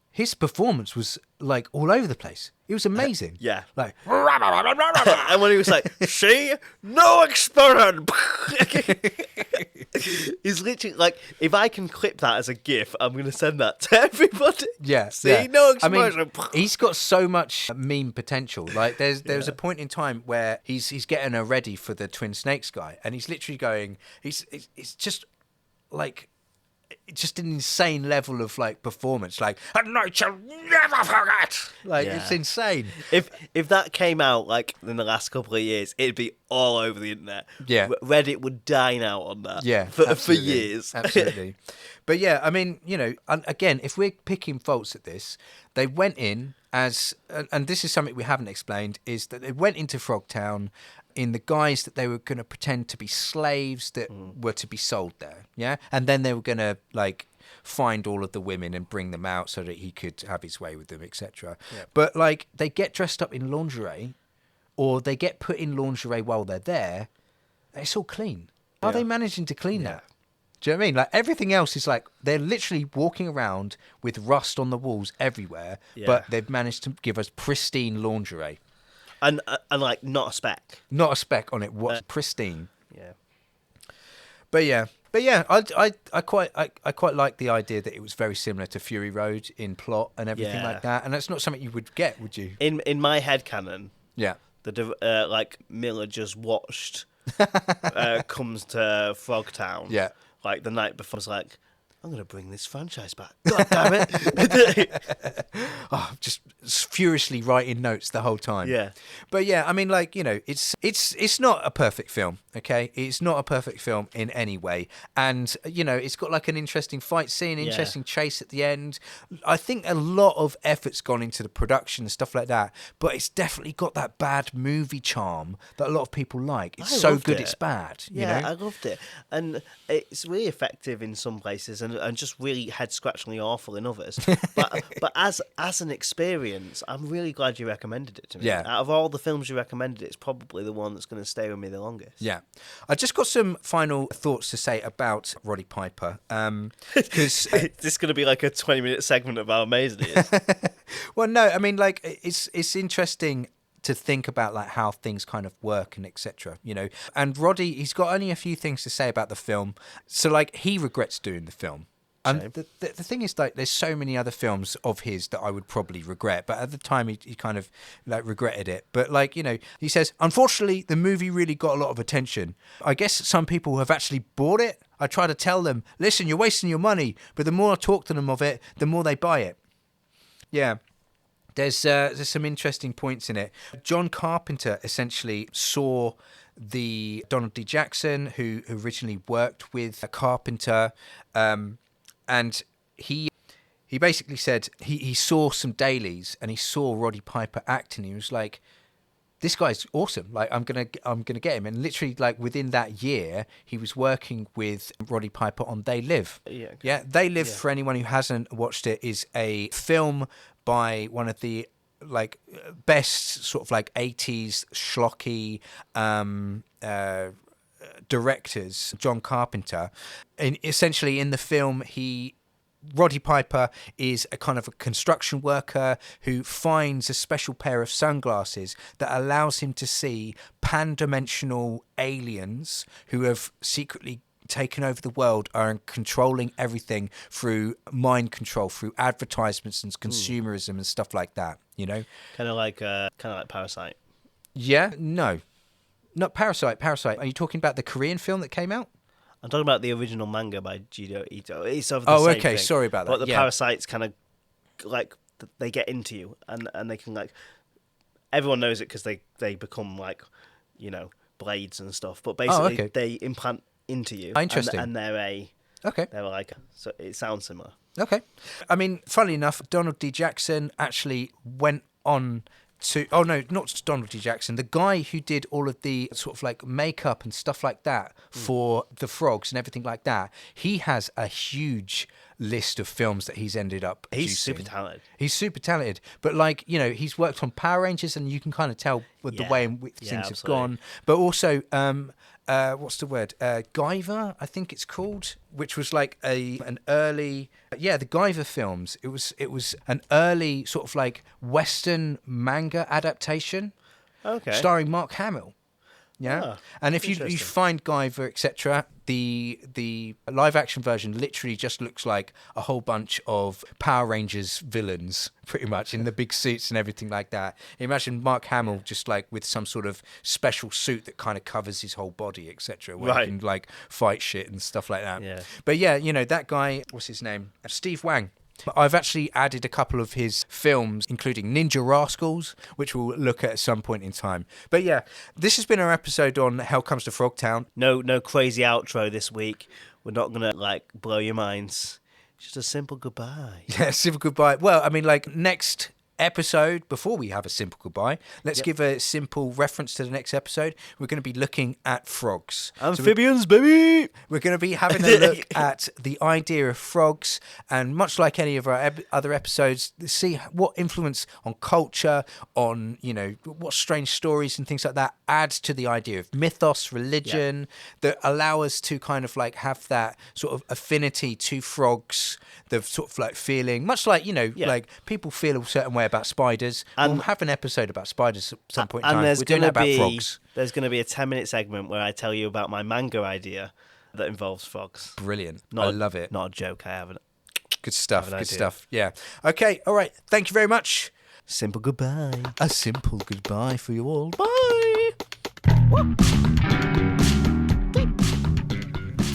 His performance was like all over the place. It was amazing. Yeah. Like and when he was like, "See, no explosion." He's literally like, if I can clip that as a GIF, I'm going to send that to everybody. Yeah. See, no explosion. I mean, he's got so much meme potential. Like there's a point in time where he's getting her ready for the Twin Snakes guy, and he's literally going. It's just like. Just an insane level of like performance, like "A night you'll never forget." Like it's insane. If that came out like in the last couple of years, it'd be all over the internet. Yeah, Reddit would dine out on that. Yeah, for years. Absolutely. But yeah, I mean, you know, again, if we're picking faults at this, they went in as, and this is something we haven't explained, is that they went into Frogtown in the guise that they were going to pretend to be slaves that were to be sold there, yeah? And then they were going to, like, find all of the women and bring them out so that he could have his way with them, etc. Yeah. But, like, they get dressed up in lingerie, or they get put in lingerie while they're there, and it's all clean. How are they managing to clean that? Do you know what I mean? Like, everything else is like, they're literally walking around with rust on the walls everywhere, but they've managed to give us pristine lingerie. And like not a speck on it. What's pristine? Yeah. But yeah, I quite like the idea that it was very similar to Fury Road in plot and everything like that. And that's not something you would get, would you? In my headcanon, the like Miller just watched comes to Frogtown. Yeah. Like the night before, I was like, I'm going to bring this franchise back. God damn it. Just furiously writing notes the whole time. Yeah. But yeah, I mean, like, you know, it's not a perfect film, okay? It's not a perfect film in any way. And, you know, it's got like an interesting fight scene, interesting chase at the end. I think a lot of effort's gone into the production and stuff like that, but it's definitely got that bad movie charm that a lot of people like. It's so good it's bad. Yeah, you know? I loved it. And it's really effective in some places and just really head-scratchingly awful in others. But as an experience, I'm really glad you recommended it to me. Yeah. Out of all the films you recommended, it's probably the one that's going to stay with me the longest. Yeah. I just got some final thoughts to say about Roddy Piper. Because is this going to be like a 20-minute segment of how amazing it is? Well, no, I mean, like, it's interesting to think about like how things kind of work and etc. You know, and Roddy, he's got only a few things to say about the film. So like, he regrets doing the film. And the thing is, like, there's so many other films of his that I would probably regret, but at the time he kind of like regretted it. But like, you know, he says, unfortunately, the movie really got a lot of attention. I guess some people have actually bought it. I try to tell them, listen, you're wasting your money. But the more I talk to them of it, the more they buy it. Yeah. There's some interesting points in it. John Carpenter essentially saw the Donald D. Jackson, who originally worked with Carpenter, and he basically said he saw some dailies and he saw Roddy Piper acting. He was like, this guy's awesome. Like, I'm gonna get him. And literally, like, within that year, he was working with Roddy Piper on They Live. Yeah, They Live, for anyone who hasn't watched it, is a film by one of the like best sort of like 80s schlocky directors, John Carpenter. And essentially in the film, he Roddy Piper is a kind of a construction worker who finds a special pair of sunglasses that allows him to see pan-dimensional aliens who have secretly taken over the world, are controlling everything through mind control, through advertisements and consumerism and stuff like that, you know? Kind of like Parasite. Yeah? No. Not Parasite. Are you talking about the Korean film that came out? I'm talking about the original manga by Jido Ito. It's of the same thing. Sorry about that. But the parasites kind of, like, they get into you, and they can, like... Everyone knows it because they become, like, you know, blades and stuff. But basically, they implant into you. Interesting. And they're a... Okay. They're like... So it sounds similar. Okay. I mean, funnily enough, Donald D. Jackson actually went on to... Oh, no, not Donald D. Jackson. The guy who did all of the sort of like makeup and stuff like that for the frogs and everything like that, he has a huge list of films that he's ended up producing. He's super talented. He's super talented. But, like, you know, he's worked on Power Rangers, and you can kind of tell with the way in which things have gone. But also... what's the word? Guyver, I think it's called, which was like an early, the Guyver films. It was an early sort of like Western manga adaptation, starring Mark Hamill. Yeah, and if you find Guyver, etc., the live action version literally just looks like a whole bunch of Power Rangers villains, pretty much, in the big suits and everything like that. Imagine Mark Hamill just like with some sort of special suit that kind of covers his whole body, etc., where he can like fight shit and stuff like that. Yeah. But yeah, you know, that guy, what's his name? Steve Wang. I've actually added a couple of his films, including Ninja Rascals, which we'll look at some point in time. But yeah, this has been our episode on Hell Comes to Frogtown. No crazy outro this week. We're not going to, like, blow your minds. Just a simple goodbye. Yeah, simple goodbye. Well, I mean, like, next episode, before we have a simple goodbye, let's give a simple reference to the next episode. We're going to be looking at frogs. Amphibians, baby! We're going to be having a look at the idea of frogs, and much like any of our other episodes, see what influence on culture, on, you know, what strange stories and things like that add to the idea of mythos, religion, that allow us to kind of like have that sort of affinity to frogs, the sort of like feeling, much like, you know, like people feel a certain way about spiders. And we'll have an episode about spiders at some point in time. We're doing that about frogs. There's going to be a 10-minute segment where I tell you about my manga idea that involves frogs. Brilliant. I love it. Not a joke. I haven't. Good stuff. Good stuff. Yeah. Okay. All right. Thank you very much. Simple goodbye. A simple goodbye for you all. Bye.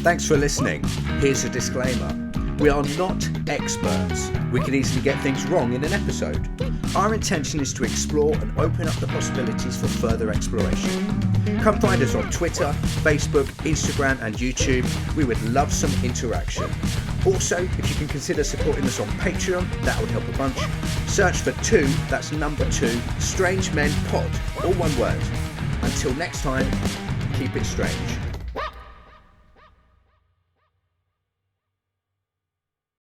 Thanks for listening. Here's a disclaimer. We are not experts. We can easily get things wrong in an episode. Our intention is to explore and open up the possibilities for further exploration. Come find us on Twitter, Facebook, Instagram and YouTube. We would love some interaction. Also, if you can consider supporting us on Patreon, that would help a bunch. Search for 2, that's number 2, Strange Men Pod, all one word. Until next time, keep it strange.